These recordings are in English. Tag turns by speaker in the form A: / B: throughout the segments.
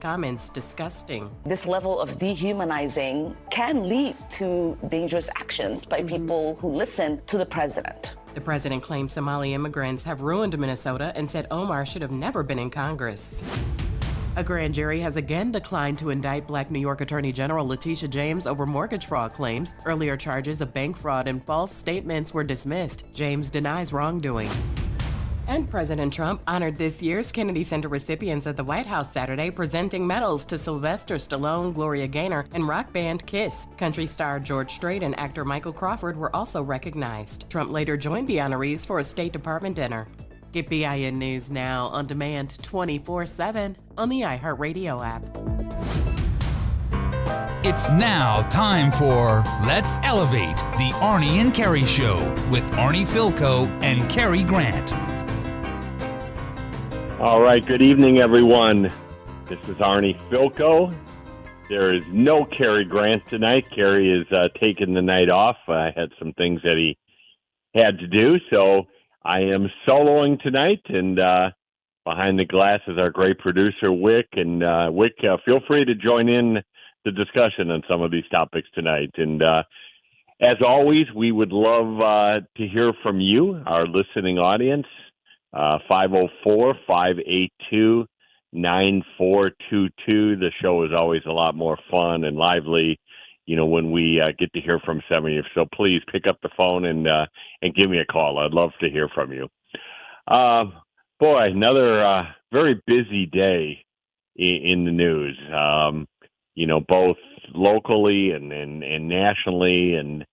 A: Comments disgusting.
B: This level of dehumanizing can lead to dangerous actions by people who listen to the president.
A: The president claimed Somali immigrants have ruined Minnesota and said Omar should have never been in Congress. A grand jury has again declined to indict Black New York Attorney General Letitia James over mortgage fraud claims. Earlier charges of bank fraud and false statements were dismissed. James denies wrongdoing. And President Trump honored this year's Kennedy Center recipients at the White House Saturday, presenting medals to Sylvester Stallone, Gloria Gaynor, and rock band Kiss. Country star George Strait and actor Michael Crawford were also recognized. Trump later joined the honorees for a State Department dinner. Get BIN News now on demand 24/7 on the iHeartRadio app.
C: It's now time for Let's Elevate, the Arnie and Cary Show with Arnie Filko and Cary Grant.
D: All right, good evening, everyone. This is Arnie Filko. There is no Cary Grant tonight. Cary is taking the night off. I had some things that he had to do, so I am soloing tonight, and behind the glass is our great producer, Wick. And Wick, feel free to join in the discussion on some of these topics tonight. And as always, we would love to hear from you, our listening audience. 504-582-9422. The show is always a lot more fun and lively, when we get to hear from some of you. So please pick up the phone and give me a call. I'd love to hear from you. Boy, another very busy day in the news, both locally and nationally and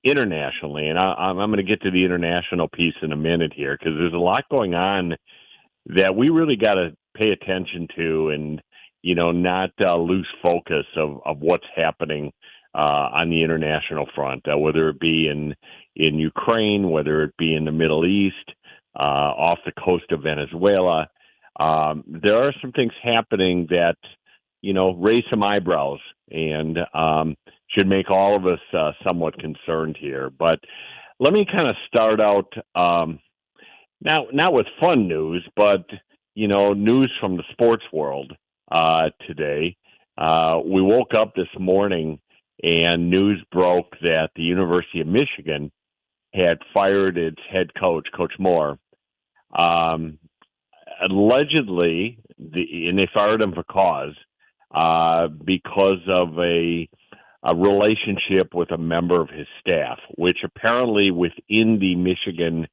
D: internationally. And I'm going to get to the international piece in a minute here, because there's a lot going on that we really got to pay attention to and, not lose focus of what's happening on the international front, whether it be in Ukraine, whether it be in the Middle East, off the coast of Venezuela. There are some things happening that, raise some eyebrows and should make all of us somewhat concerned here. But let me kind of start out, not with fun news, but, news from the sports world today. We woke up this morning and news broke that the University of Michigan had fired its head coach, Coach Moore. Allegedly, and they fired him for cause, because of a relationship with a member of his staff, which apparently within the Michigan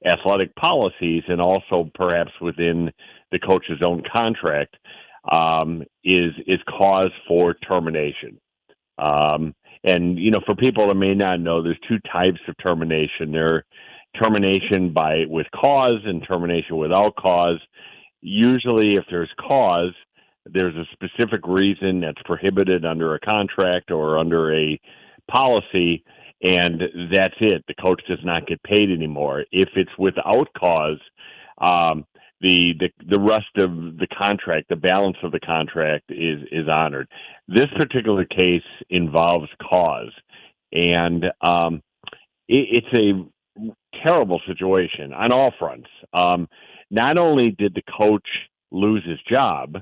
D: athletic policies and also perhaps within the coach's own contract is cause for termination. And, for people that may not know, there's two types of termination. There termination with cause and termination without cause. Usually if there's cause, there's a specific reason that's prohibited under a contract or under a policy, and that's it. The coach does not get paid anymore. If it's without cause, the rest of the contract, the balance of the contract is honored. This particular case involves cause, and it's a terrible situation on all fronts. Not only did the coach lose his job,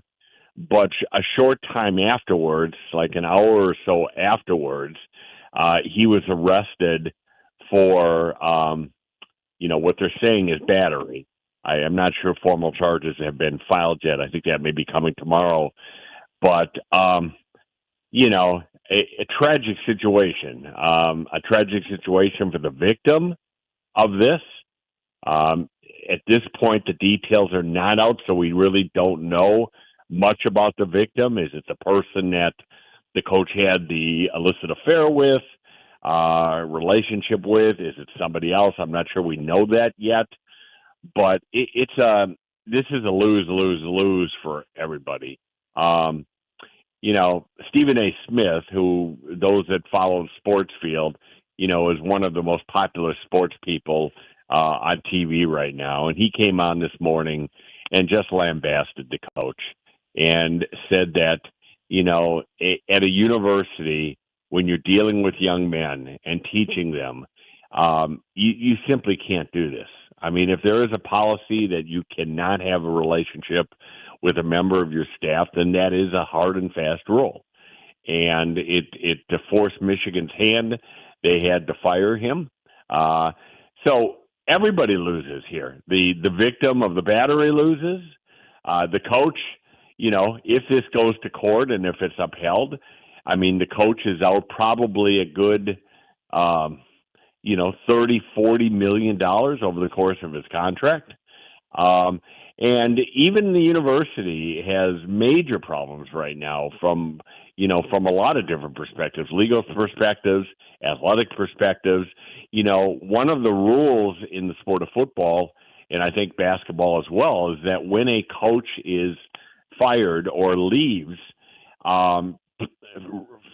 D: but a short time afterwards, like an hour or so afterwards, he was arrested for, what they're saying is battery. I am not sure formal charges have been filed yet. I think that may be coming tomorrow. But, a tragic situation. A tragic situation for the victim of this. At this point, the details are not out, so we really don't know much about the victim. Is it the person that the coach had the illicit affair with, relationship with? Is it somebody else? I'm not sure we know that yet. But this is a lose for everybody. Stephen A. Smith, who those that follow the sports field, is one of the most popular sports people on TV right now. And he came on this morning and just lambasted the coach and said that, at a university, when you're dealing with young men and teaching them, you simply can't do this. I mean, if there is a policy that you cannot have a relationship with a member of your staff, then that is a hard and fast rule. And it to force Michigan's hand, they had to fire him. So everybody loses here. The victim of the battery loses. The coach, if this goes to court and if it's upheld, I mean, the coach is out probably a good, $30, $40 million over the course of his contract. And even the university has major problems right now from a lot of different perspectives, legal perspectives, athletic perspectives. One of the rules in the sport of football, and I think basketball as well, is that when a coach is fired or leaves,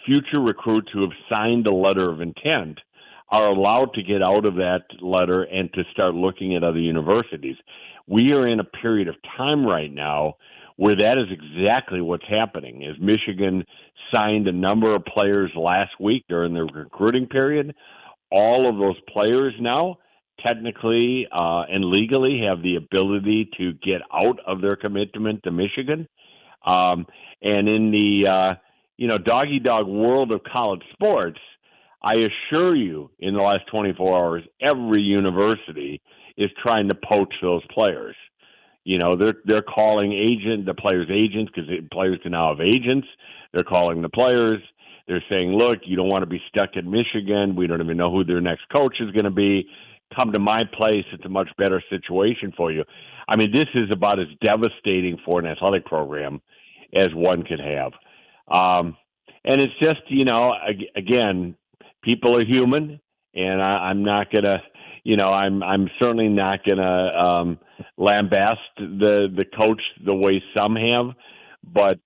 D: future recruits who have signed a letter of intent are allowed to get out of that letter and to start looking at other universities. We are in a period of time right now where that is exactly what's happening. As Michigan signed a number of players last week during the recruiting period, all of those players now technically and legally have the ability to get out of their commitment to Michigan. And in the dog-eat-dog world of college sports, I assure you, in the last 24 hours, every university is trying to poach those players. They're calling the players' agents, because players can now have agents. They're calling the players. They're saying, look, you don't want to be stuck in Michigan. We don't even know who their next coach is going to be. Come to my place. It's a much better situation for you. I mean, this is about as devastating for an athletic program as one could have. And it's just, again, people are human, and I'm not going to, I'm certainly not going to lambast the coach the way some have, but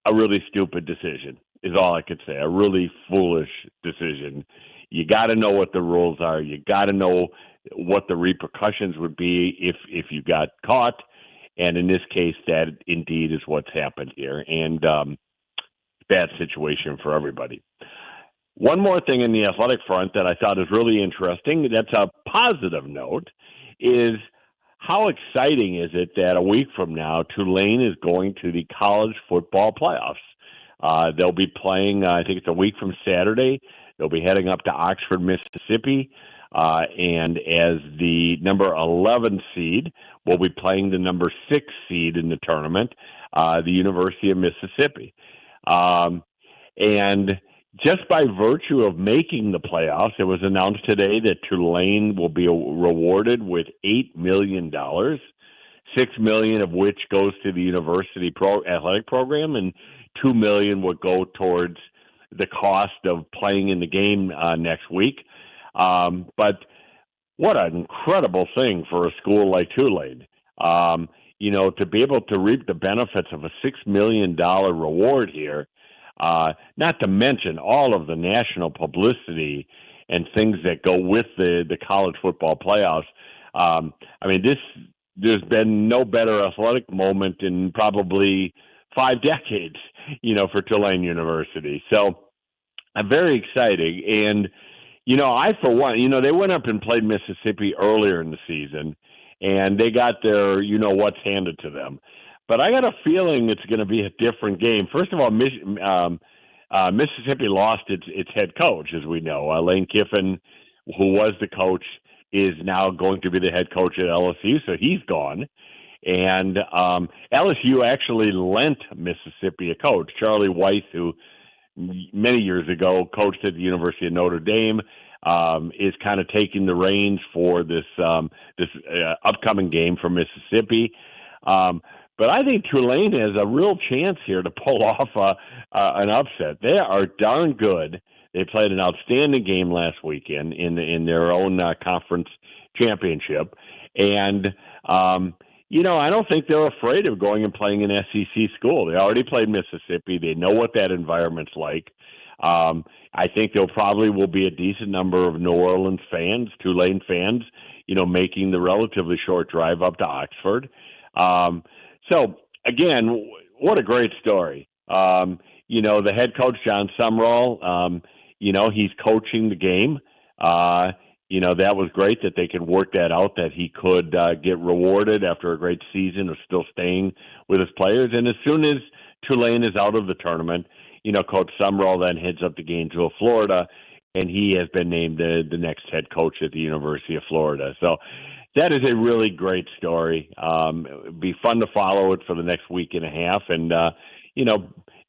D: a really stupid decision is all I could say. A really foolish decision. You got to know what the rules are. You got to know what the repercussions would be if you got caught. And in this case, that indeed is what's happened here. And bad situation for everybody. One more thing in the athletic front that I thought is really interesting, that's a positive note, is how exciting is it that a week from now, Tulane is going to the college football playoffs. They'll be playing, I think it's a week from Saturday. They'll be heading up to Oxford, Mississippi. And as the number 11 seed, will be playing the number 6 seed in the tournament, the University of Mississippi. And just by virtue of making the playoffs, it was announced today that Tulane will be rewarded with $8 million, $6 million of which goes to the university athletic program, and $2 million would go towards the cost of playing in the game next week. But what an incredible thing for a school like Tulane, to be able to reap the benefits of a $6 million reward here. Not to mention all of the national publicity and things that go with the college football playoffs. There's been no better athletic moment in probably 5 decades, for Tulane University. So very exciting. And, I, for one, they went up and played Mississippi earlier in the season, and they got their, what's handed to them. But I got a feeling it's going to be a different game. First of all, Mississippi lost its head coach, as we know. Lane Kiffin, who was the coach, is now going to be the head coach at LSU, so he's gone. And LSU actually lent Mississippi a coach, Charlie Weiss, who many years ago coached at the University of Notre Dame, is kind of taking the reins for this upcoming game for Mississippi. But I think Tulane has a real chance here to pull off an upset. They are darn good. They played an outstanding game last weekend in their own conference championship. And, I don't think they're afraid of going and playing an SEC school. They already played Mississippi. They know what that environment's like. I think there probably will be a decent number of New Orleans fans, Tulane fans, making the relatively short drive up to Oxford. So, again, what a great story. The head coach, John Sumrall, he's coaching the game. that was great that they could work that out, that he could get rewarded after a great season of still staying with his players. And as soon as Tulane is out of the tournament, Coach Summerall then heads up to Gainesville, Florida, and he has been named the next head coach at the University of Florida. So that is a really great story. It'd be fun to follow it for the next week and a half, and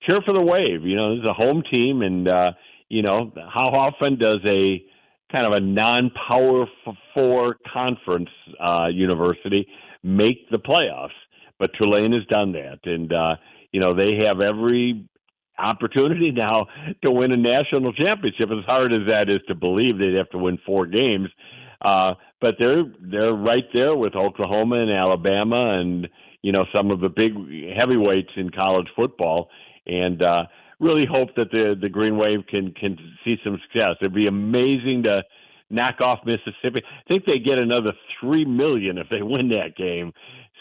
D: cheer for the Wave. This is a home team, and how often does a kind of a non-Power Four conference university make the playoffs? But Tulane has done that, and they have every opportunity now to win a national championship. As hard as that is to believe, they'd have to win 4 games. But they're right there with Oklahoma and Alabama and some of the big heavyweights in college football, and really hope that the Green Wave can see some success. It'd be amazing to knock off Mississippi. I think they get another $3 million if they win that game.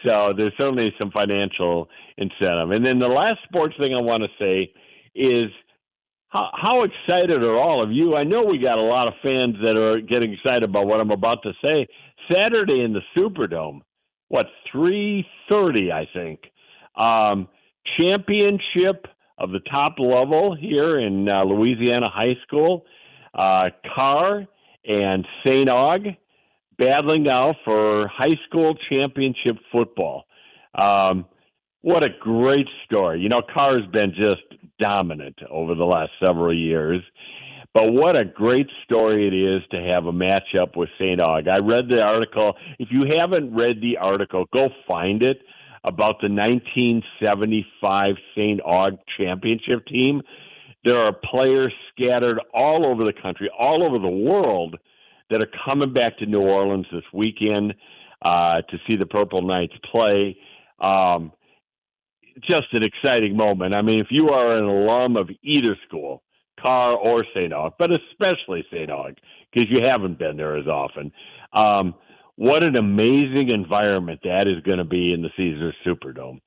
D: So there's certainly some financial incentive. And then the last sports thing I want to say is, how excited are all of you? I know we got a lot of fans that are getting excited about what I'm about to say. Saturday in the Superdome, 3:30, I think. Championship of the top level here in Louisiana High School. Carr and St. Aug battling now for high school championship football. What a great story. Carr's been just dominant over the last several years. But what a great story it is to have a matchup with St. Aug. I read the article. If you haven't read the article, go find it, about the 1975 St. Aug championship team. There are players scattered all over the country, all over the world, that are coming back to New Orleans this weekend to see the Purple Knights play. Just an exciting moment. I mean, if you are an alum of either school, Carr or St. Aug, but especially St. Aug, because you haven't been there as often, what an amazing environment that is going to be in the Caesars Superdome.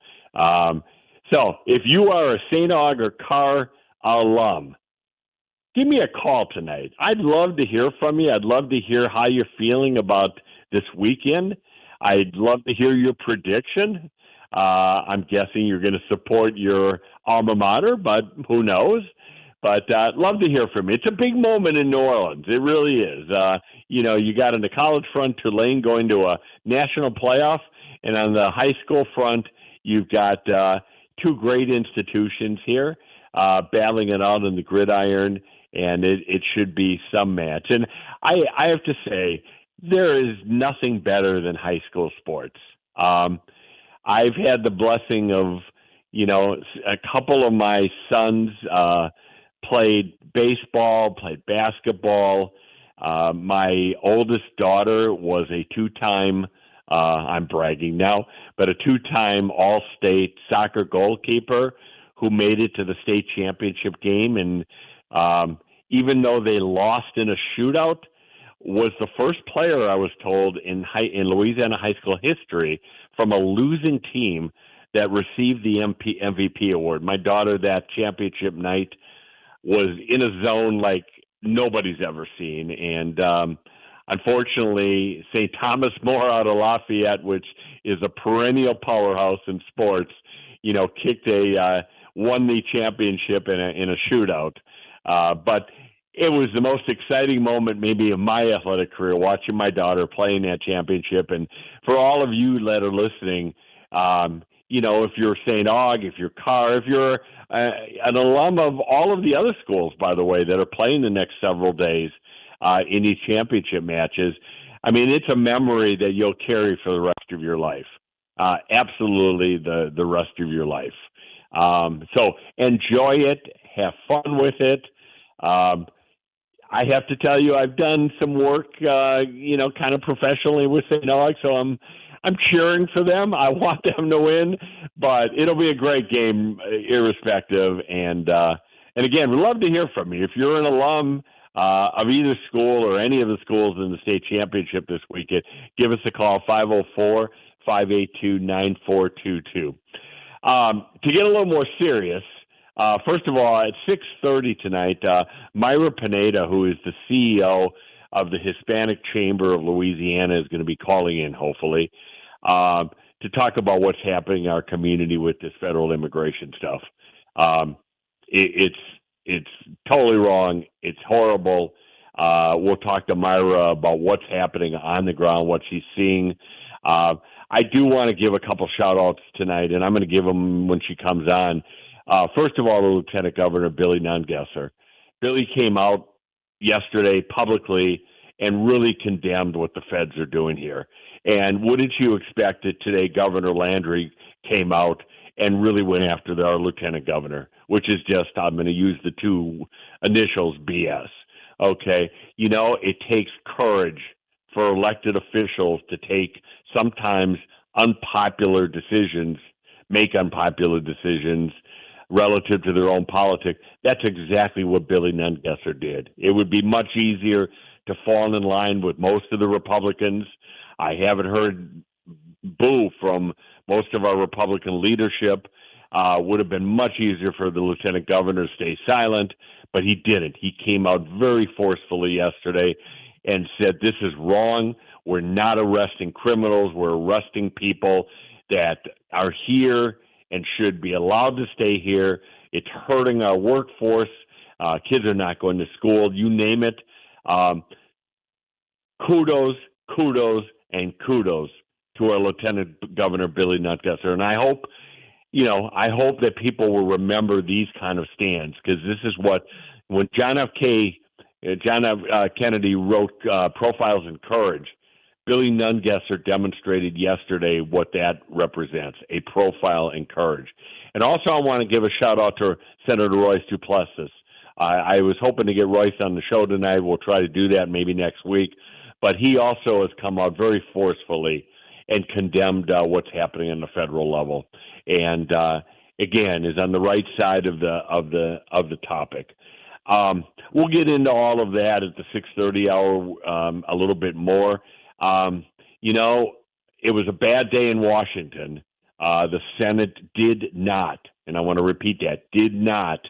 D: So if you are a St. Aug or Carr alum, give me a call tonight. I'd love to hear from you. I'd love to hear how you're feeling about this weekend. I'd love to hear your prediction. I'm guessing you're going to support your alma mater, but who knows? But I'd love to hear from you. It's a big moment in New Orleans. It really is. You got on the college front, Tulane going to a national playoff, and on the high school front, you've got 2 great institutions here battling it out in the gridiron, and it should be some match. And I have to say, there is nothing better than high school sports. I've had the blessing of, a couple of my sons played baseball, played basketball. My oldest daughter was a 2-time, I'm bragging now, but a 2-time All-State soccer goalkeeper who made it to the state championship game. And even though they lost in a shootout, was the first player, I was told, in Louisiana high school history from a losing team that received the MVP award. My daughter, that championship night, was in a zone like nobody's ever seen. And unfortunately, St. Thomas More out of Lafayette, which is a perennial powerhouse in sports, won the championship in a shootout. But it was the most exciting moment maybe of my athletic career, watching my daughter playing that championship. And for all of you that are listening, if you're St. Aug, if you're Carr, if you're an alum of all of the other schools, by the way, that are playing the next several days in these championship matches, I mean, it's a memory that you'll carry for the rest of your life. Absolutely the rest of your life. So enjoy it. Have fun with it. I have to tell you, I've done some work, kind of professionally with St. Aug, so I'm cheering for them. I want them to win, but it'll be a great game, irrespective. And again, we'd love to hear from you. If you're an alum of either school or any of the schools in the state championship this weekend, give us a call, 504-582-9422. To get a little more serious, first of all, at 6:30 tonight, Myra Pineda, who is the CEO of the Hispanic Chamber of Louisiana is going to be calling in, hopefully, to talk about what's happening in our community with this federal immigration stuff. It's totally wrong. It's horrible. We'll talk to Myra about what's happening on the ground, what she's seeing. I do want to give a couple shout-outs tonight, and I'm going to give them when she comes on. First of all, the Lieutenant Governor, Billy Nungesser. Billy came out yesterday publicly and really condemned what the feds are doing here. And wouldn't you expect that today Governor Landry came out and really went after our Lieutenant Governor, which is just, I'm going to use the two initials, BS. Okay? You know, it takes courage for elected officials to take sometimes unpopular decisions, make unpopular decisions relative to their own politics. That's exactly what Billy Nungesser did. It would be much easier to fall in line with most of the Republicans. I haven't heard boo from most of our Republican leadership. Would have been much easier for the Lieutenant Governor to stay silent, but he didn't. He came out very forcefully yesterday and said, this is wrong. We're not arresting criminals. We're arresting people that are here and should be allowed to stay here. It's hurting our workforce. Kids are not going to school, you name it. Kudos, and kudos to our Lieutenant Governor Billy Nungesser. And I hope that people will remember these kind of stands, because this is what, when John F. Kennedy wrote Profiles in Courage, Billy Nungesser demonstrated yesterday what that represents, a profile in courage. And also I want to give a shout out to Senator Royce Duplessis. I was hoping to get Royce on the show tonight. We'll try to do that maybe next week. But he also has come out very forcefully and condemned what's happening on the federal level. And again, is on the right side of the topic. We'll get into all of that at the 6:30 hour a little bit more. It was a bad day in Washington. The Senate did not, and I want to repeat that, did not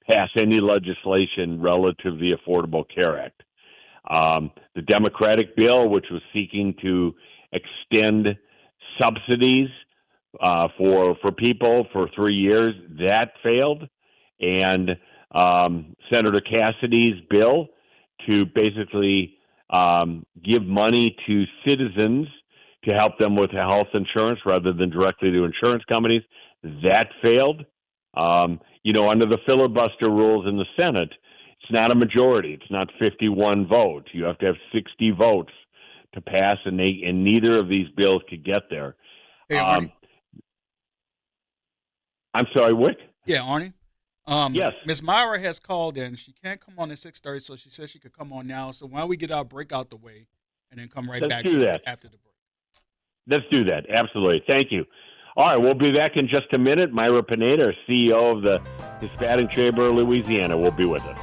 D: pass any legislation relative to the Affordable Care Act. The Democratic bill, which was seeking to extend subsidies for people for 3 years, that failed. And Senator Cassidy's bill to basically give money to citizens to help them with health insurance rather than directly to insurance companies, that failed. Under the filibuster rules in the Senate, it's not a majority. It's not 51 votes. You have to have 60 votes to pass, and neither of these bills could get there.
E: Hey, Arnie.
D: I'm sorry, Wick?
E: Yeah, Arnie.
D: Yes.
E: Ms. Myra has called in. She can't come on at 6:30, so she says she could come on now. So why don't we get our break out the way and then come right back to that after the break?
D: Let's do that. Absolutely. Thank you. All right, we'll be back in just a minute. Myra Pineda, CEO of the Hispanic Chamber of Louisiana, will be with us.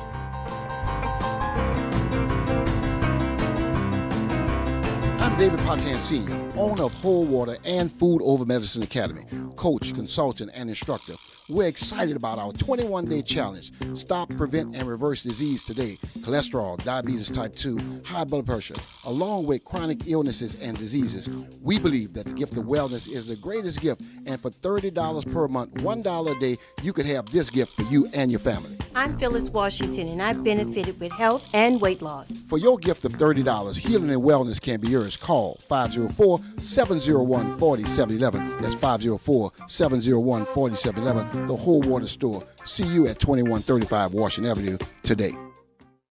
F: I'm David Patan Sr., owner of Whole Water and Food Over Medicine Academy, coach, consultant, and instructor. We're excited about our 21-day challenge. Stop, prevent, and reverse disease today. Cholesterol, diabetes type 2, high blood pressure, along with chronic illnesses and diseases. We believe that the gift of wellness is the greatest gift, and for $30 per month, $1 a day, you can have this gift for you and your family.
G: I'm Phyllis Washington, and I've benefited with health and weight loss.
F: For your gift of $30, healing and wellness can be yours. Call 504-701-4711. That's 504-701-4711. The Whole Water Store. See you at 2135 Washington Avenue today.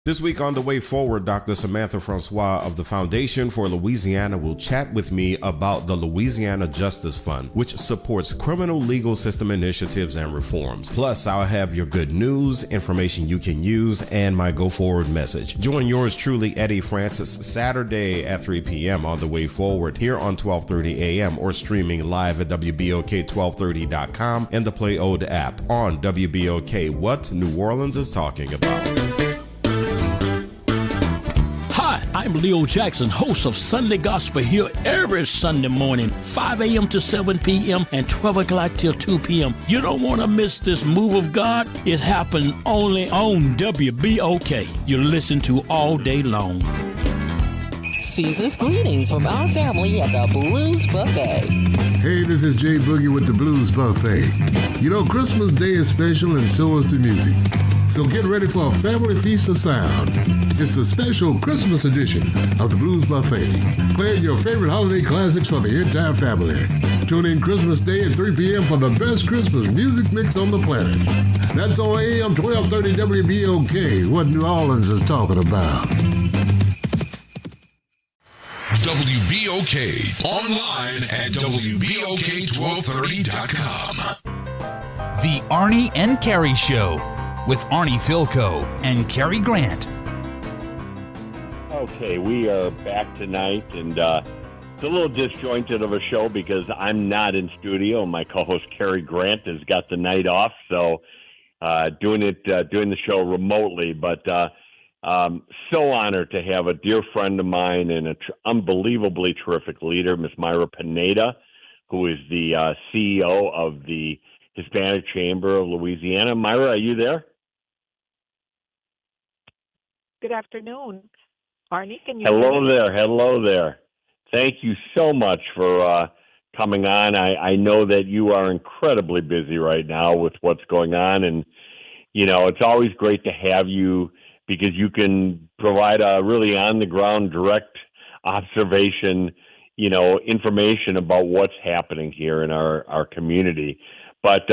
H: This week on The Way Forward, Dr. Samantha Francois of the Foundation for Louisiana will chat with me about the Louisiana Justice Fund, which supports criminal legal system initiatives and reforms. Plus, I'll have your good news, information you can use, and my Go Forward message. Join yours truly, Eddie Francis, Saturday at 3 p.m. on The Way Forward here on 1230 a.m. or streaming live at WBOK1230.com and the Play Ode app on WBOK. What New Orleans is talking about.
I: Hi, I'm Leo Jackson, host of Sunday Gospel here every Sunday morning, 5 a.m. to 7 p.m. and 12 o'clock till 2 p.m. You don't want to miss this move of God. It happens only on WBOK. You listen to all day long.
J: Season's greetings from our family at the Blues Buffet.
K: Hey, this is Jay Boogie with the Blues Buffet. You know, Christmas Day is special and so is the music. So get ready for a family feast of sound. It's the special Christmas edition of the Blues Buffet, playing your favorite holiday classics for the entire family. Tune in Christmas Day at 3 p.m. for the best Christmas music mix on the planet. That's on AM 1230 WBOK, what New Orleans is talking about.
L: WBOK, online at WBOK1230.com.
C: The Arnie and Cary Show with Arnie Philco and Cary Grant.
D: Okay, we are back tonight, and it's a little disjointed of a show because I'm not in studio. My co-host Cary Grant has got the night off, so doing the show remotely, but so honored to have a dear friend of mine and an unbelievably terrific leader, Miss Myra Pineda, who is the CEO of the Hispanic Chamber of Louisiana. Myra, are you there?
M: Good afternoon. Arnie, can you
D: Hello there. Thank you so much for coming on. I know that you are incredibly busy right now with what's going on, and you know, it's always great to have you because you can provide a really on-the-ground, direct observation, you know, information about what's happening here in our community. But,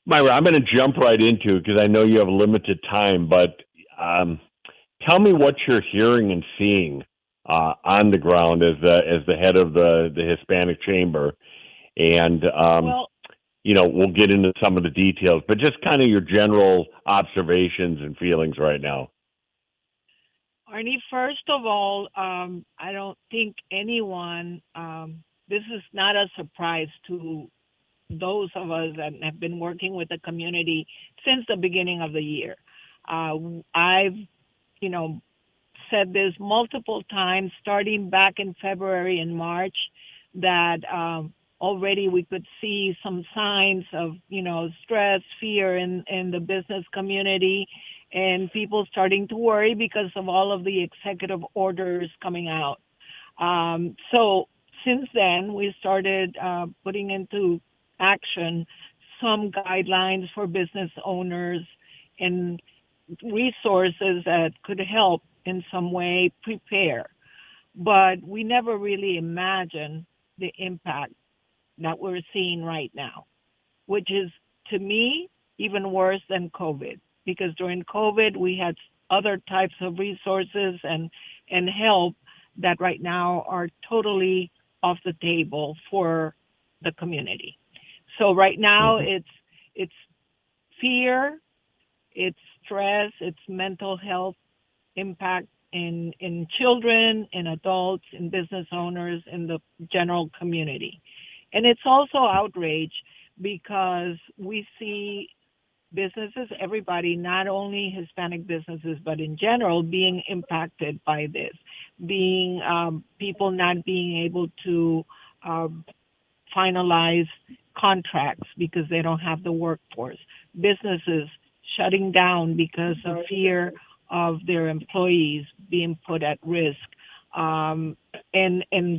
D: Myra, I'm going to jump right into it because I know you have limited time, but tell me what you're hearing and seeing on the ground as the head of the Hispanic Chamber. And, you know, we'll get into some of the details, but just kind of your general observations and feelings right now.
M: Arnie, first of all, I don't think anyone, this is not a surprise to those of us that have been working with the community since the beginning of the year. I've, you know, said this multiple times, starting back in February and March, that already we could see some signs of, you know, stress, fear in the business community, and people starting to worry because of all of the executive orders coming out. So since then, we started putting into action some guidelines for business owners and resources that could help in some way prepare. But we never really imagined the impact that we're seeing right now, which is, to me, even worse than COVID. Because during COVID, we had other types of resources and help that right now are totally off the table for the community. So right now, it's fear, it's stress, it's mental health impact in children, in adults, in business owners, in the general community. And it's also outrage because we see businesses, everybody, not only Hispanic businesses, but in general, being impacted by this, being people not being able to finalize contracts because they don't have the workforce, businesses shutting down because of fear of their employees being put at risk, and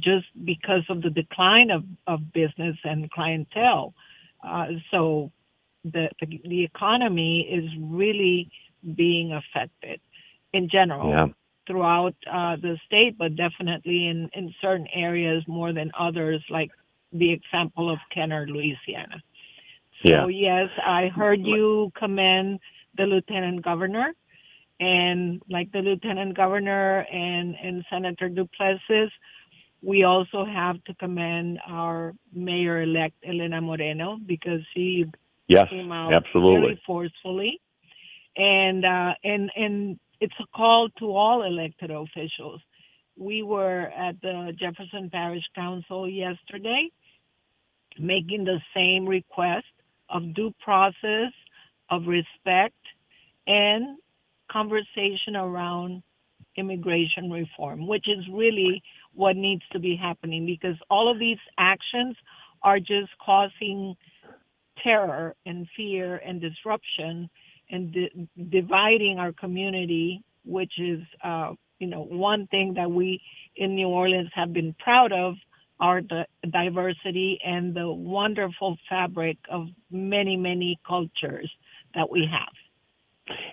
M: just because of the decline of business and clientele. So the economy is really being affected in general throughout the state, but definitely in certain areas more than others, like the example of Kenner, Louisiana. So yes, I heard you commend the Lieutenant Governor, and like the Lieutenant Governor and Senator Duplessis, we also have to commend our Mayor-elect Elena Moreno because she came out very forcefully, and it's a call to all elected officials. We were at the Jefferson Parish Council yesterday, making the same request of due process, of respect, and conversation around immigration reform, which is really what needs to be happening, because all of these actions are just causing terror and fear and disruption and dividing our community, which is, one thing that we in New Orleans have been proud of are the diversity and the wonderful fabric of many, many cultures that we have.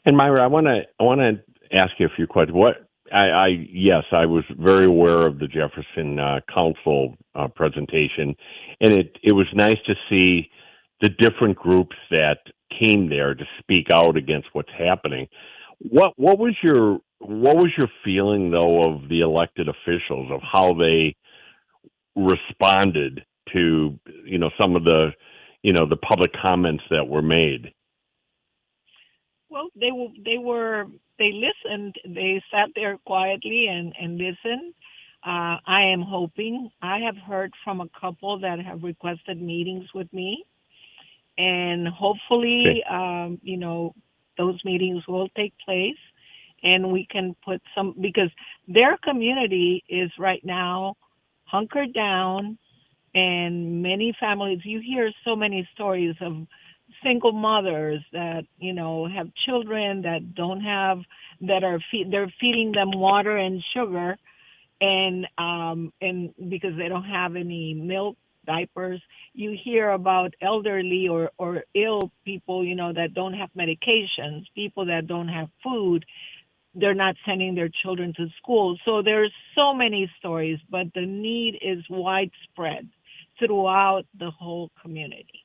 D: And Myra, I want to ask you a few questions. Yes, I was very aware of the Jefferson Council presentation, and it was nice to see the different groups that came there to speak out against what's happening. What was your feeling though of the elected officials, of how they responded to some of the the public comments that were made?
M: Well, they listened. They sat there quietly and listened. I am hoping. I have heard from a couple that have requested meetings with me, and hopefully, those meetings will take place, and we can put some, because their community is right now hunkered down, and many families. You hear so many stories of single mothers that have children that don't have, they're feeding them water and sugar, and because they don't have any milk, diapers. You hear about elderly or ill people that don't have medications, people that don't have food. They're not sending their children to school. So there's so many stories, but the need is widespread throughout the whole community.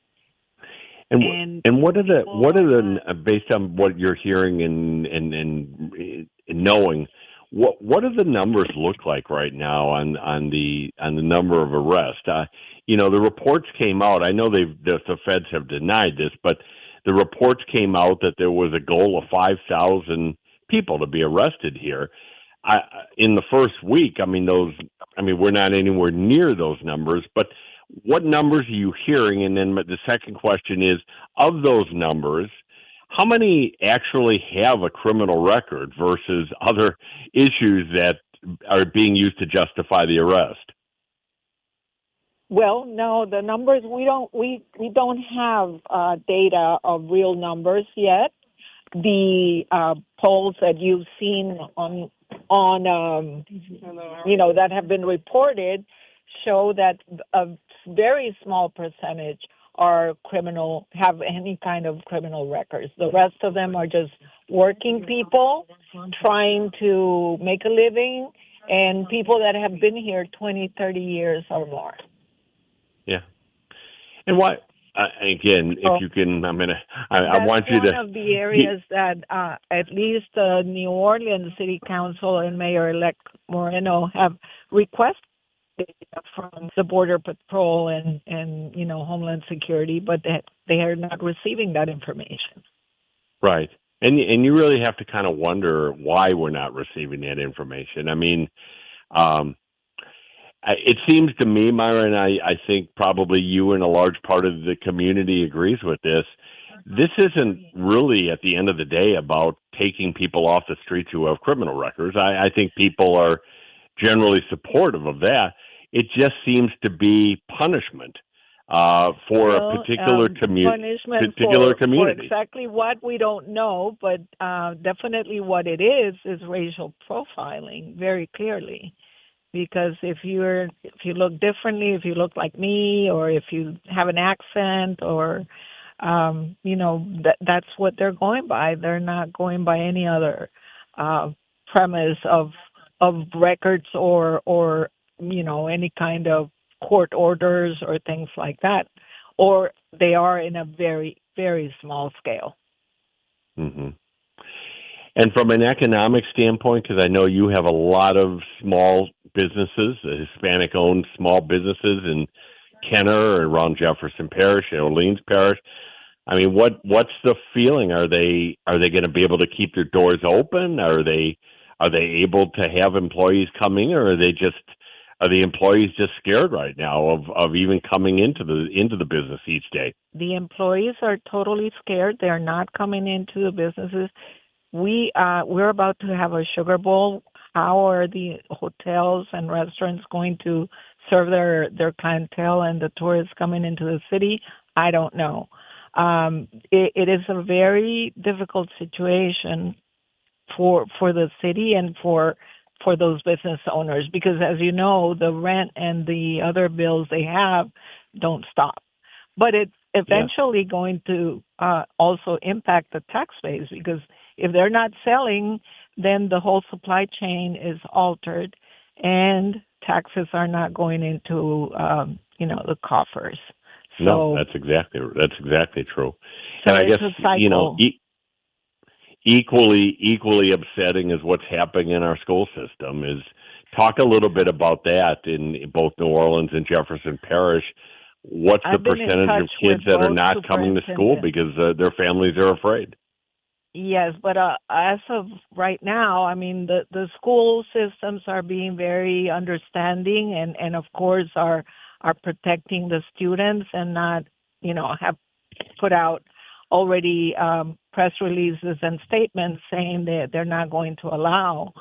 D: And what are the based on what you're hearing and knowing, what do the numbers look like right now on the number of arrests? The reports came out. I know the feds have denied this, but the reports came out that there was a goal of 5,000 people to be arrested here in the first week. We're not anywhere near those numbers, but what numbers are you hearing? And then the second question is, of those numbers, how many actually have a criminal record versus other issues that are being used to justify the arrest?
M: Well, no, the numbers, we don't have data of real numbers yet. The polls that you've seen on that have been reported show that a very small percentage have any kind of criminal records. The rest of them are just working people trying to make a living, and people that have been here 20, 30 years or more.
D: Yeah. And what, again, if you can, I want you to.
M: That's one of the areas that at least the New Orleans City Council and Mayor-elect Moreno have requested from the Border Patrol and Homeland Security, but they are not receiving that information.
D: Right. And you really have to kind of wonder why we're not receiving that information. It seems to me, Myra, and I think probably you and a large part of the community agrees with this, this isn't really, at the end of the day, about taking people off the streets who have criminal records. I think people are generally supportive of that. It just seems to be punishment for a particular community.
M: For exactly what we don't know, but definitely what it is racial profiling very clearly. Because if you look differently, if you look like me, or if you have an accent, or that's what they're going by. They're not going by any other premise of records or any kind of court orders or things like that, or they are in a very, very small scale.
D: Mm-hmm. And from an economic standpoint, because I know you have a lot of small businesses, Hispanic-owned small businesses in Kenner and around Jefferson Parish and Orleans Parish. What's the feeling? Are they going to be able to keep their doors open? Are they able to have employees coming, or are the employees just scared right now of even coming into the business each day?
M: The employees are totally scared. They're not coming into the businesses. We're about to have a Sugar Bowl. How are the hotels and restaurants going to serve their clientele and the tourists coming into the city? I don't know. It is a very difficult situation for the city and for for those business owners, because as you know, the rent and the other bills they have don't stop. But it's eventually going to also impact the tax base, because if they're not selling, then the whole supply chain is altered, and taxes are not going into the coffers. So,
D: no, that's exactly true.
M: So
D: and I
M: it's
D: guess
M: a cycle.
D: equally upsetting is what's happening in our school system. Is talk a little bit about that in both New Orleans and Jefferson Parish. What's the percentage of kids that are not coming to school because their families are afraid?
M: Yes, but as of right now, I mean, the school systems are being very understanding and of course are protecting the students and not, have put out already press releases and statements saying that they're not going to allow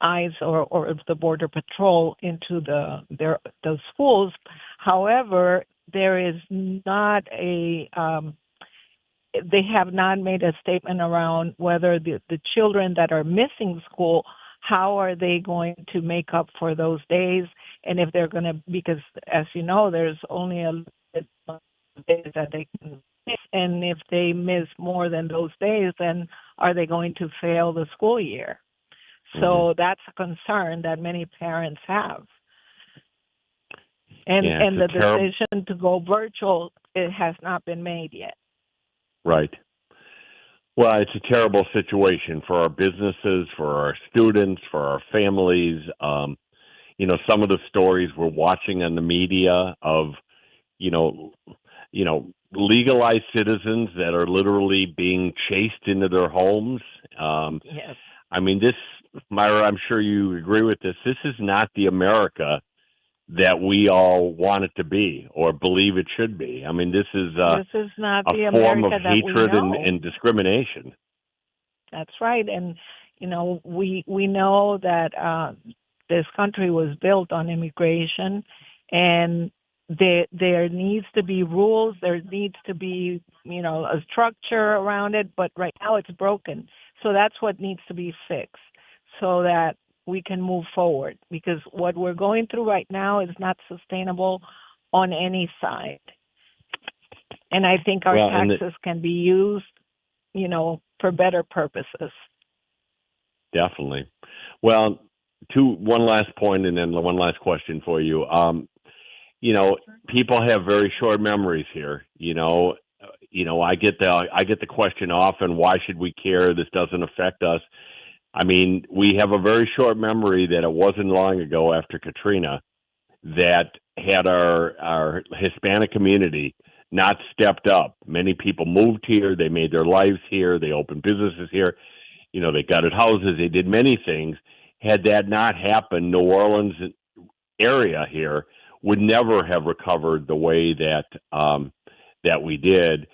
M: ICE or the Border Patrol into the schools. However, there is not they have not made a statement around whether the children that are missing school, how are they going to make up for those days, and if they're going to, because as you know, there's only a limited amount of days that they can miss, and if they miss more than those days, then are they going to fail the school year? So that's a concern that many parents have. And the decision to go virtual, it has not been made yet.
D: Right. Well, it's a terrible situation for our businesses, for our students, for our families. Some of the stories we're watching on the media of, legalized citizens that are literally being chased into their homes.
M: Yes.
D: I mean, this, Myra, I'm sure you agree with this. This is not the America that we all want it to be or believe it should be. I mean, this is
M: not
D: a
M: the
D: form
M: America
D: of
M: that
D: hatred
M: we know.
D: and discrimination.
M: That's right. And, we know that this country was built on immigration, and there needs to be rules. There needs to be, a structure around it. But right now it's broken. So that's what needs to be fixed so that we can move forward, because what we're going through right now is not sustainable on any side. And I think our taxes can be used, for better purposes.
D: Definitely. Well, one last point and then one last question for you. People have very short memories here. I get the question often, why should we care? This doesn't affect us. I mean, we have a very short memory that it wasn't long ago after Katrina that had our Hispanic community not stepped up. Many people moved here. They made their lives here. They opened businesses here. They gutted houses. They did many things. Had that not happened, New Orleans area here would never have recovered the way that we did.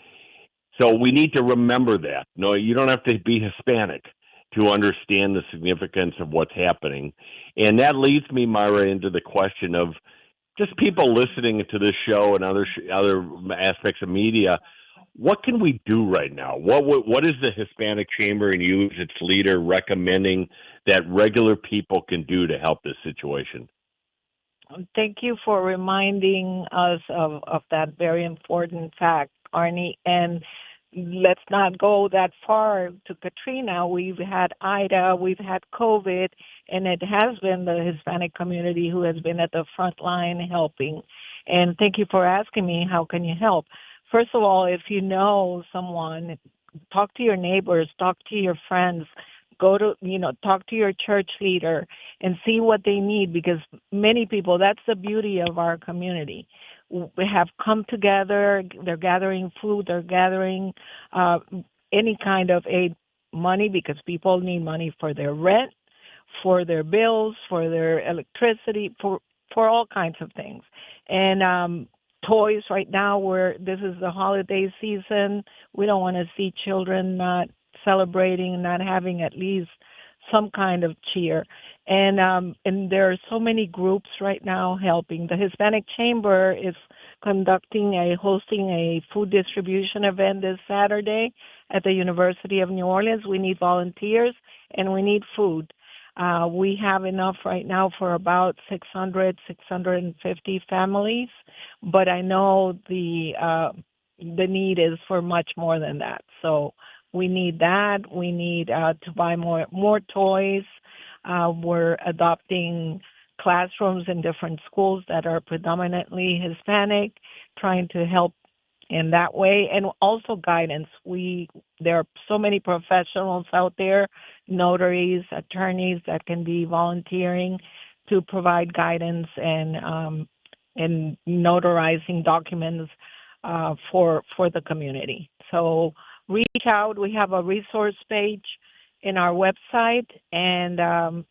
D: So we need to remember that. No, you don't have to be Hispanic to understand the significance of what's happening. And that leads me, Myra, into the question of just people listening to this show and other aspects of media. What can we do right now? What is the Hispanic Chamber and you as its leader recommending that regular people can do to help this situation?
M: Thank you for reminding us of that very important fact, Arnie. And let's not go that far to Katrina. We've had Ida, we've had COVID, and it has been the Hispanic community who has been at the front line helping. And thank you for asking me, how can you help? First of all, if you know someone, talk to your neighbors, talk to your friends, talk to your church leader and see what they need, because many people, that's the beauty of our community. We have come together, they're gathering food, they're gathering any kind of aid money, because people need money for their rent, for their bills, for their electricity, for all kinds of things. And toys right now, where this is the holiday season, we don't want to see children not celebrating, not having at least some kind of cheer. And there are so many groups right now helping. The Hispanic Chamber is hosting a food distribution event this Saturday at the University of New Orleans. We need volunteers and we need food. We have enough right now for about 650 families, but I know the need is for much more than that. So we need that. We need to buy more toys. We're adopting classrooms in different schools that are predominantly Hispanic, trying to help in that way, and also guidance. There are so many professionals out there, notaries, attorneys that can be volunteering to provide guidance and notarizing documents for the community. So reach out. We have a resource page in our website, and
D: give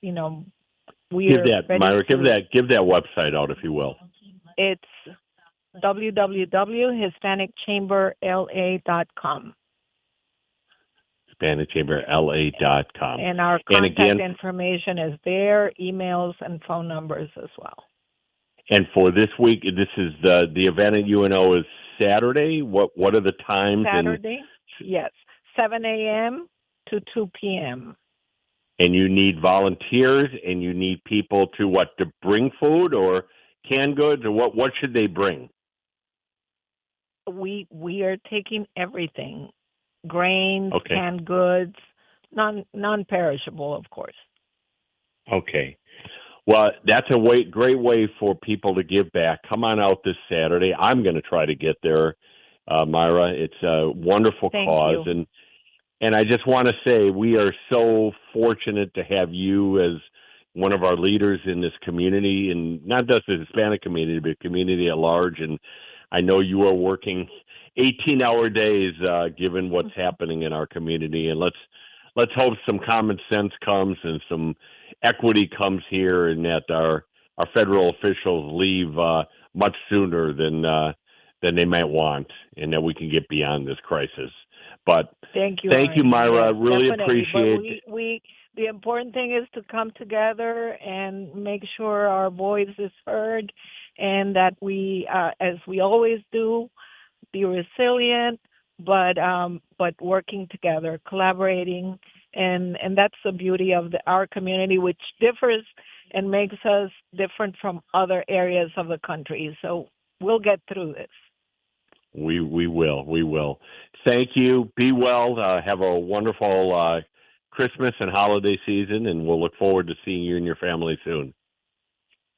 D: that, Myra. Give that website out, if you will.
M: It's www.hispanicchamberla.com.
D: HispanicChamberLA.com.
M: And our contact information is there, emails and phone numbers as well.
D: And for this week, this is the event at UNO is Saturday. What are the times?
M: Saturday, yes, 7 a.m. to 2 p.m.
D: And you need volunteers, and you need people to bring food or canned goods, or what should they bring?
M: We are taking everything, grains,
D: okay.
M: Canned goods, non-perishable, of course.
D: Okay. Well, that's a great way for people to give back. Come on out this Saturday. I'm going to try to get there, Myra. It's a wonderful cause.
M: You.
D: And I just want to say we are so fortunate to have you as one of our leaders in this community, and not just the Hispanic community, but community at large. And I know you are working 18-hour days, given what's happening in our community. And let's hope some common sense comes and some equity comes here, and that our federal officials leave much sooner than they might want, and that we can get beyond this crisis. But
M: thank you,
D: Myra.
M: Yes,
D: really
M: definitely.
D: appreciate
M: it. The important thing is to come together and make sure our voice is heard, and that we, as we always do, be resilient, but working together, collaborating, and that's the beauty of our community, which differs and makes us different from other areas of the country. So we'll get through this.
D: We will. Thank you. Be well. Have a wonderful Christmas and holiday season, and we'll look forward to seeing you and your family soon.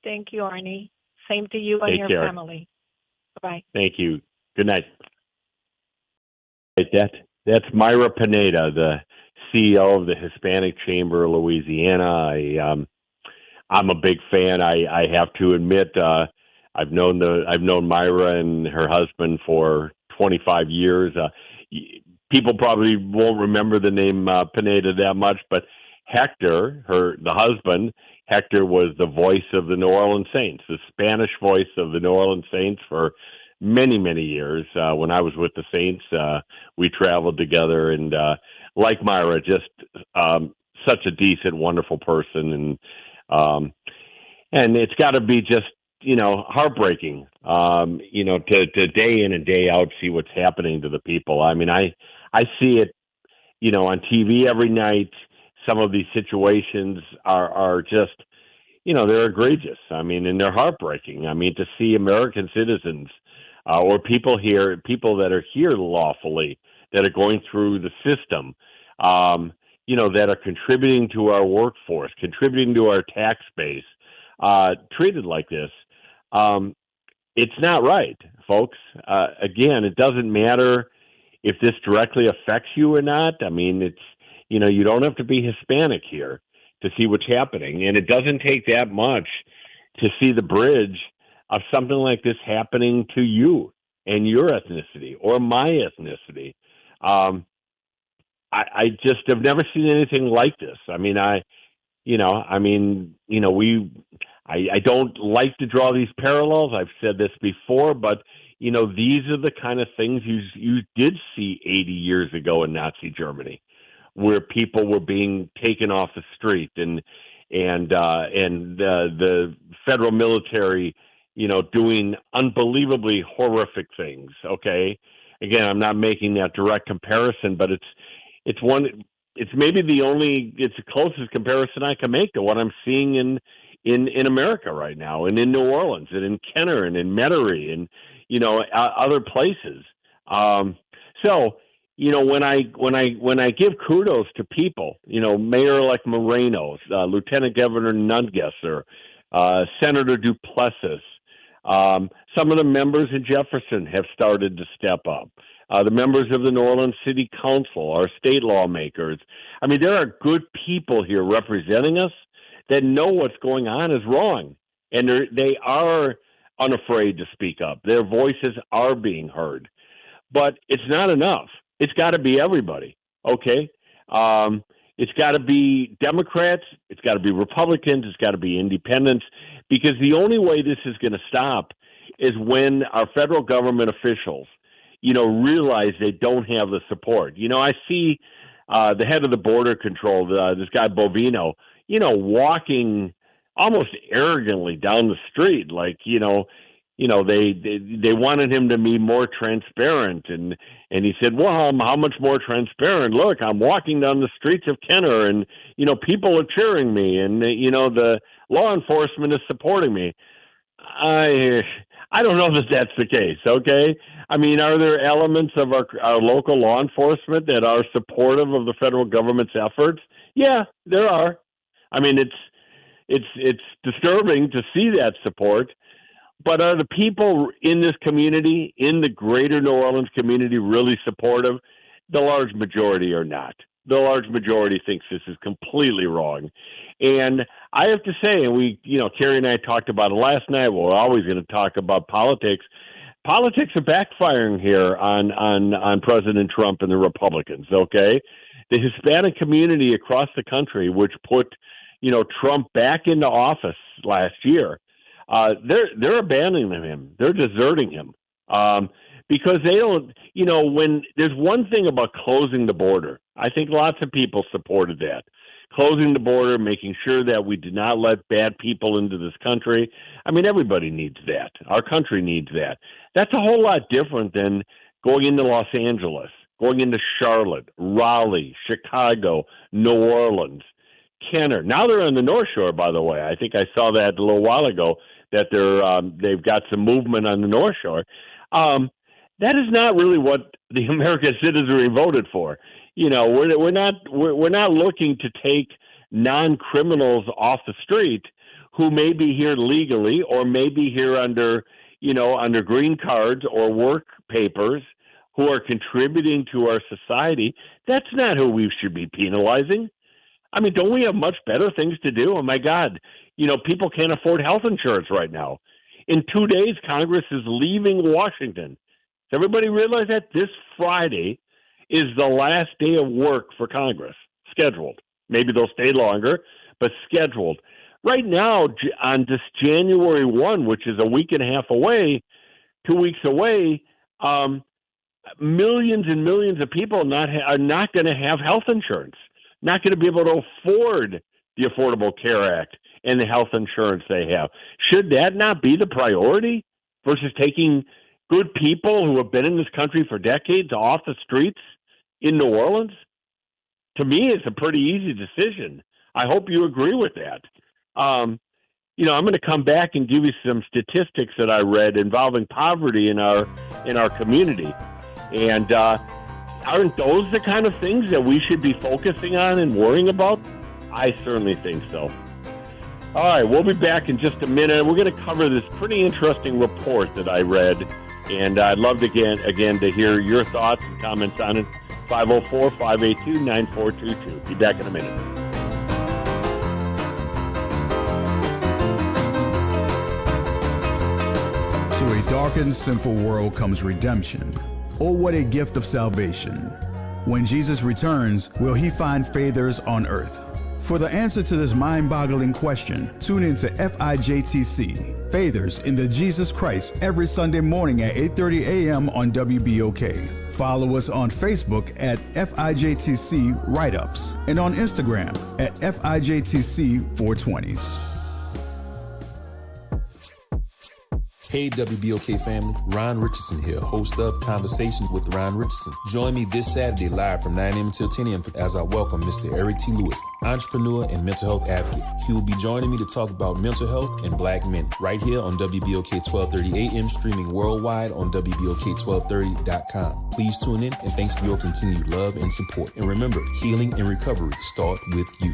M: Thank you, Arnie. Same to you and
D: Take
M: your
D: care.
M: family. Bye-bye.
D: Thank you. Good night. That's Myra Pineda, the CEO of the Hispanic Chamber of Louisiana. I'm a big fan. I have to admit, I've known Myra and her husband for 25 years. People probably won't remember the name Pineda that much, but Hector, the husband, Hector was the voice of the New Orleans Saints, the Spanish voice of the New Orleans Saints for many, many years. When I was with the Saints, we traveled together, and like Myra, just such a decent, wonderful person, and it's got to be just heartbreaking, to day in and day out see what's happening to the people. I mean, I see it, on TV every night. Some of these situations are just, they're egregious. I mean, and they're heartbreaking. I mean, to see American citizens or people that are here lawfully, that are going through the system, that are contributing to our workforce, contributing to our tax base, treated like this. It's not right, folks. Again, it doesn't matter if this directly affects you or not. I mean, it's, you don't have to be Hispanic here to see what's happening. And it doesn't take that much to see the bridge of something like this happening to you and your ethnicity or my ethnicity. I just have never seen anything like this. I mean, I don't like to draw these parallels. I've said this before, but these are the kind of things you did see 80 years ago in Nazi Germany, where people were being taken off the street and the federal military, doing unbelievably horrific things. Okay, again, I'm not making that direct comparison, but it's one. it's maybe it's the closest comparison I can make to what I'm seeing in America right now, and in New Orleans, and in Kenner, and in Metairie, and other places. So when I give kudos to people, Mayor-elect Moreno, Lieutenant Governor Nungesser, Senator Duplessis, some of the members in Jefferson have started to step up. The members of the New Orleans City Council, our state lawmakers. I mean, there are good people here representing us that know what's going on is wrong, and they are unafraid to speak up. Their voices are being heard, but it's not enough. It's got to be everybody, okay? It's got to be Democrats, it's got to be Republicans, it's got to be independents, because the only way this is going to stop is when our federal government officials, realize they don't have the support. I see the head of the border control, this guy Bovino, walking almost arrogantly down the street, like, they wanted him to be more transparent, and he said, well, how much more transparent? Look, I'm walking down the streets of Kenner, and people are cheering me, and the law enforcement is supporting me. I don't know that that's the case. Okay, I mean, are there elements of our local law enforcement that are supportive of the federal government's efforts? Yeah, there are. I mean, it's disturbing to see that support. But are the people in this community, in the greater New Orleans community, really supportive? The large majority are not. The large majority thinks this is completely wrong. And I have to say, and Cary and I talked about it last night, we're always going to talk about politics. Politics are backfiring here on President Trump and the Republicans, okay? The Hispanic community across the country, which put, Trump back into office last year, they're abandoning him. They're deserting him because they don't. When there's one thing about closing the border, I think lots of people supported that. Closing the border, making sure that we did not let bad people into this country. I mean, everybody needs that. Our country needs that. That's a whole lot different than going into Los Angeles, going into Charlotte, Raleigh, Chicago, New Orleans, Kenner. Now they're on the North Shore, by the way. I think I saw that a little while ago, that they've got some movement on the North Shore. That is not really what the American citizenry voted for. We're not looking to take non-criminals off the street who may be here legally or may be here under green cards or work papers, who are contributing to our society. That's not who we should be penalizing. I mean, don't we have much better things to do? Oh, my God. People can't afford health insurance right now. In 2 days, Congress is leaving Washington. Does everybody realize that? This Friday is the last day of work for Congress, scheduled. Maybe they'll stay longer, but scheduled. Right now, on this January 1, which is a week and a half away, 2 weeks away, millions and millions of people are not going to have health insurance, not going to be able to afford the Affordable Care Act and the health insurance they have. Should that not be the priority versus taking good people who have been in this country for decades off the streets in New Orleans? To me, it's a pretty easy decision. I hope you agree with that. I'm going to come back and give you some statistics that I read involving poverty in our community. And aren't those the kind of things that we should be focusing on and worrying about? I certainly think so. All right, we'll be back in just a minute. We're going to cover this pretty interesting report that I read, and I'd love to again to hear your thoughts and comments on it. 504-582-9422. Be back in a minute.
N: To a darkened, sinful world comes redemption. Oh, what a gift of salvation. When Jesus returns, will he find faithers on earth? For the answer to this mind-boggling question, tune in to FIJTC, Faithers in the Jesus Christ, every Sunday morning at 8:30 a.m. on WBOK. Follow us on Facebook at FIJTC Write-Ups and on Instagram at FIJTC 420s.
O: Hey WBOK family, Ron Richardson here, host of Conversations with Ron Richardson. Join me this Saturday live from 9 a.m. until 10 a.m. as I welcome Mr. Eric T. Lewis, entrepreneur and mental health advocate. He will be joining me to talk about mental health and black men right here on WBOK 1230 AM, streaming worldwide on WBOK1230.com. Please tune in, and thanks for your continued love and support. And remember, healing and recovery start with you.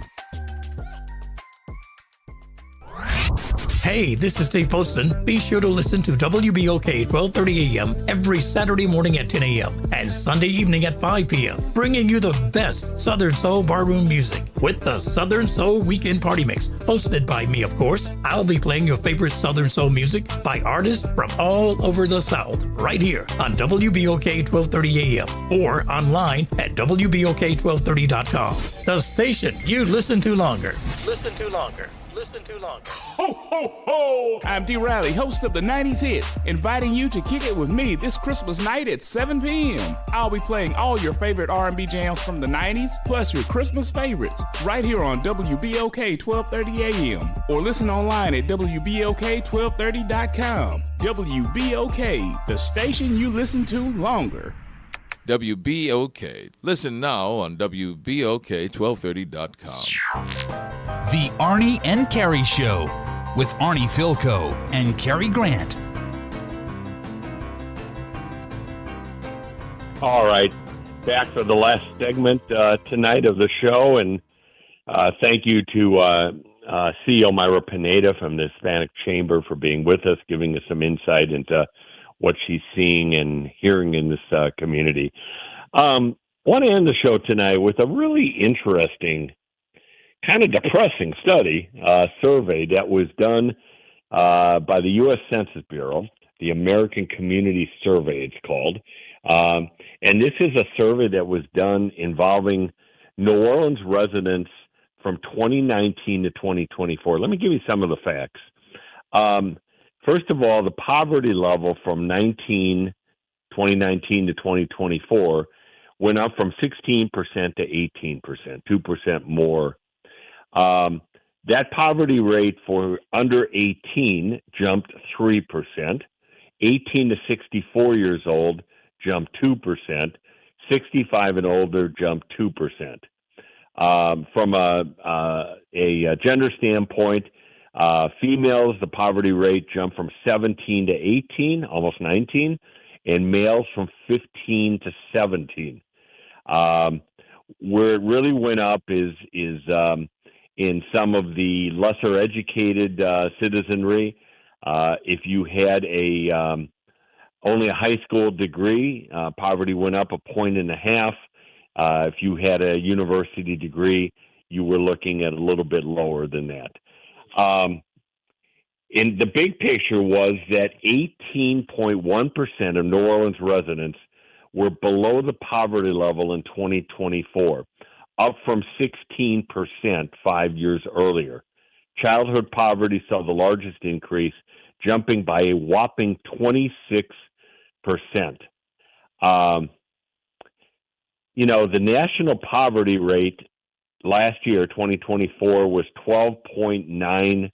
I: Hey, this is Steve Poston. Be sure to listen to WBOK 1230 AM every Saturday morning at 10 a.m. and Sunday evening at 5 p.m., bringing you the best Southern Soul barroom music with the Southern Soul Weekend Party Mix, hosted by me, of course. I'll be playing your favorite Southern Soul music by artists from all over the South, right here on WBOK 1230 AM or online at WBOK1230.com. The station you listen to longer. Listen to longer. Listen too long.
P: Ho, ho, ho! I'm D. Riley, host of the 90s Hits, inviting you to kick it with me this Christmas night at 7 p.m. I'll be playing all your favorite R&B jams from the 90s, plus your Christmas favorites, right here on WBOK 1230 AM, or listen online at WBOK1230.com. WBOK, the station you listen to longer.
Q: WBOK. Listen now on WBOK1230.com.
C: The Arnie and Cary Show with Arnie Philco and Cary Grant.
D: All right, back for the last segment tonight of the show, and thank you to CEO Myra Pineda from the Hispanic Chamber for being with us, giving us some insight into what she's seeing and hearing in this community. Want to end the show tonight with a really interesting, kind of depressing survey that was done by the U.S. Census Bureau, the American Community Survey it's called. And this is a survey that was done involving New Orleans residents from 2019 to 2024. Let me give you some of the facts. First of all, the poverty level from 2019 to 2024 went up from 16% to 18%, 2% more. That poverty rate for under 18 jumped 3%. 18 to 64 years old jumped 2%. 65 and older jumped 2%. From a gender standpoint, females, the poverty rate jumped from 17 to 18, almost 19, and males from 15 to 17. Where it really went up is in some of the lesser educated citizenry. If you had only a high school degree, poverty went up 1.5 points. If you had a university degree, you were looking at a little bit lower than that. And the big picture was that 18.1% of New Orleans residents were below the poverty level in 2024, up from 16% 5 years earlier. Childhood poverty saw the largest increase, jumping by a whopping 26%. The national poverty rate last year, 2024, was 12.9%.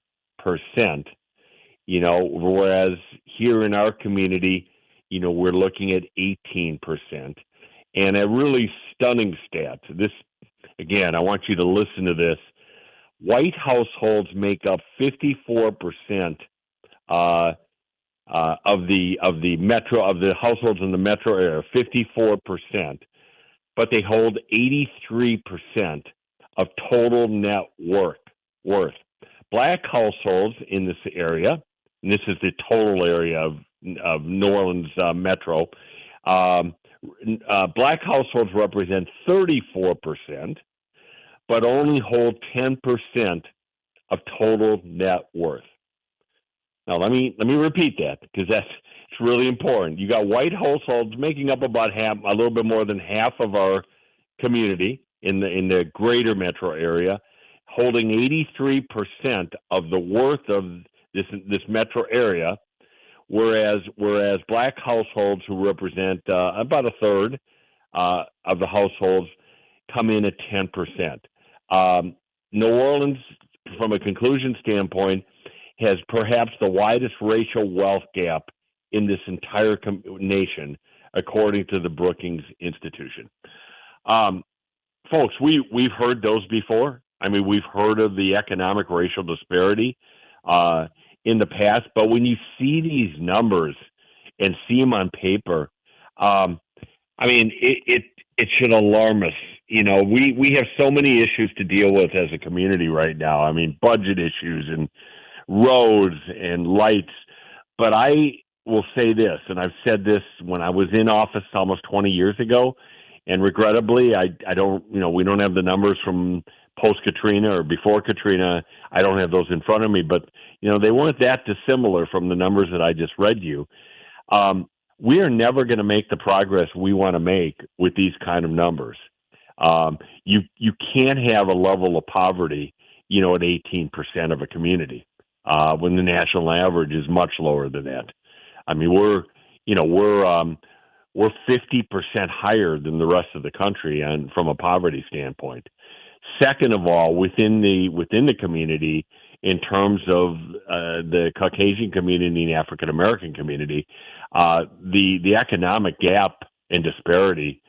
D: Whereas here in our community, we're looking at 18%. And a really stunning stat. This, again, I want you to listen to this. White households make up 54% of the households in the metro area, 54%, but they hold 83% of total net worth. Black households in this area, and this is the total area of New Orleans metro, black households represent 34%, but only hold 10% of total net worth. Now, let me repeat that, because it's really important. You got white households making up about half, a little bit more than half of our community in the greater metro area, holding 83% of the worth of this metro area, whereas black households, who represent about a third of the households, come in at 10%. New Orleans, from a conclusion standpoint, has perhaps the widest racial wealth gap in this entire nation, according to the Brookings Institution. Folks, we've heard those before. I mean, we've heard of the economic racial disparity in the past, but when you see these numbers and see them on paper, I mean, it should alarm us. You know, we have so many issues to deal with as a community right now. I mean, budget issues and roads and lights. But I will say this, and I've said this when I was in office almost 20 years ago, and regrettably, I don't, you know, we don't have the numbers from post-Katrina or before Katrina. I don't have those in front of me, but, you know, they weren't that dissimilar from the numbers that I just read you. We are never going to make the progress we want to make with these kind of numbers. You can't have a level of poverty, you know, at 18% of a community, when the national average is much lower than that. I mean, we're 50% higher than the rest of the country and from a poverty standpoint. Second of all, within the community, in terms of the Caucasian community and African American community, the economic gap and disparity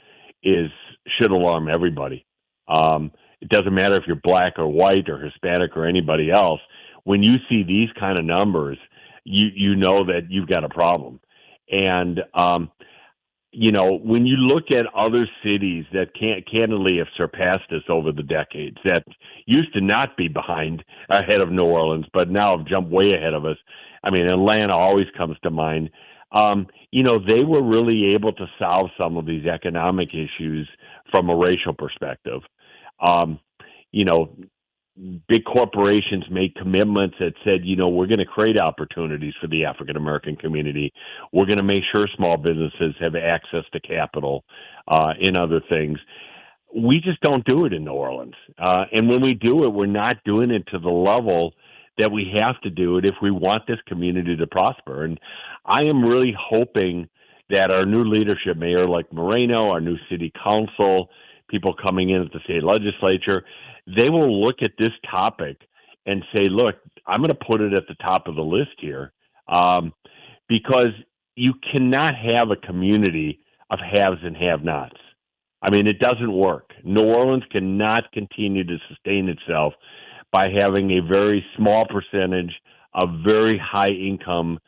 D: should alarm everybody. It doesn't matter if you're black or white or Hispanic or anybody else. When you see these kind of numbers, you know that you've got a problem. And you know, when you look at other cities that candidly have surpassed us over the decades, that used to not be ahead of New Orleans, but now have jumped way ahead of us. I mean, Atlanta always comes to mind. You know, they were really able to solve some of these economic issues from a racial perspective. You know, big corporations made commitments that said, you know, we're going to create opportunities for the African American community. We're going to make sure small businesses have access to capital and other things. We just don't do it in New Orleans. And when we do it, we're not doing it to the level that we have to do it if we want this community to prosper. And I am really hoping that our new leadership, Mayor like Moreno, our new city council, people coming in at the state legislature, they will look at this topic and say, look, I'm going to put it at the top of the list here, because you cannot have a community of haves and have-nots. I mean, it doesn't work. New Orleans cannot continue to sustain itself by having a very small percentage of very high-income,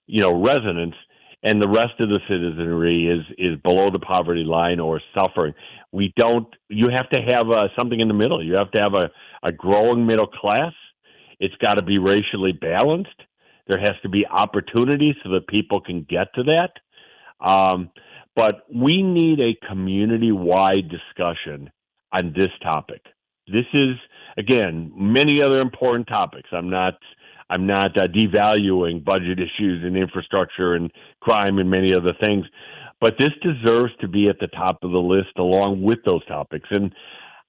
D: you know, residents, and the rest of the citizenry is below the poverty line or suffering. You have to have something in the middle. You have to have a growing middle class. It's got to be racially balanced. There has to be opportunities so that people can get to that. But we need a community-wide discussion on this topic. This is, again, many other important topics. I'm not devaluing budget issues and infrastructure and crime and many other things, but this deserves to be at the top of the list along with those topics. And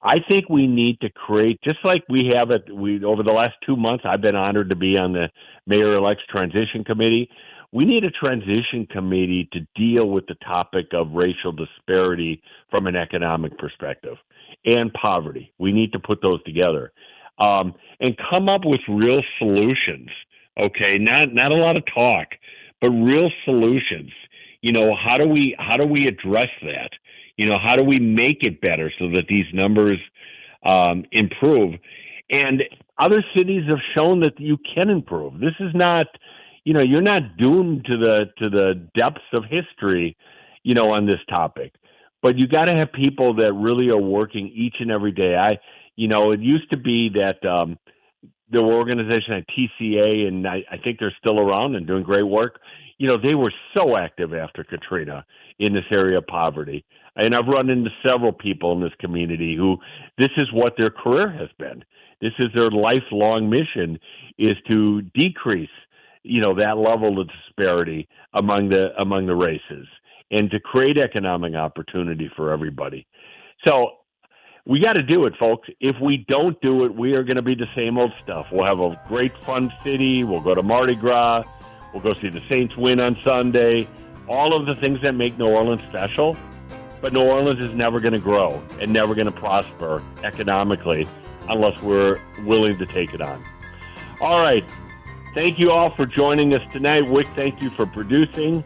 D: I think we need to create, just like we have over the last 2 months, I've been honored to be on the Mayor-elect's Transition Committee. We need a transition committee to deal with the topic of racial disparity from an economic perspective and poverty. We need to put those together. And come up with real solutions. Okay, not a lot of talk, but real solutions. You know, how do we address that? You know, how do we make it better so that these numbers improve? And other cities have shown that you can improve. This is not, you know, you're not doomed to the depths of history, you know, on this topic. But you got to have people that really are working each and every day. You know, it used to be that there were organizations like TCA, and I think they're still around and doing great work. You know, they were so active after Katrina in this area of poverty. And I've run into several people in this community who this is what their career has been. This is their lifelong mission, is to decrease, you know, that level of disparity among the races and to create economic opportunity for everybody. So we got to do it, folks. If we don't do it, we are going to be the same old stuff. We'll have a great fun city. We'll go to Mardi Gras. We'll go see the Saints win on Sunday. All of the things that make New Orleans special. But New Orleans is never going to grow and never going to prosper economically unless we're willing to take it on. All right. Thank you all for joining us tonight. Wick, thank you for producing.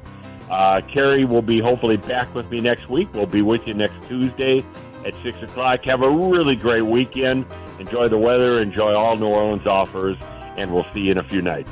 D: Cary will be hopefully back with me next week. We'll be with you next Tuesday at 6 o'clock. Have a really great weekend. Enjoy the weather. Enjoy all New Orleans offers. And we'll see you in a few nights.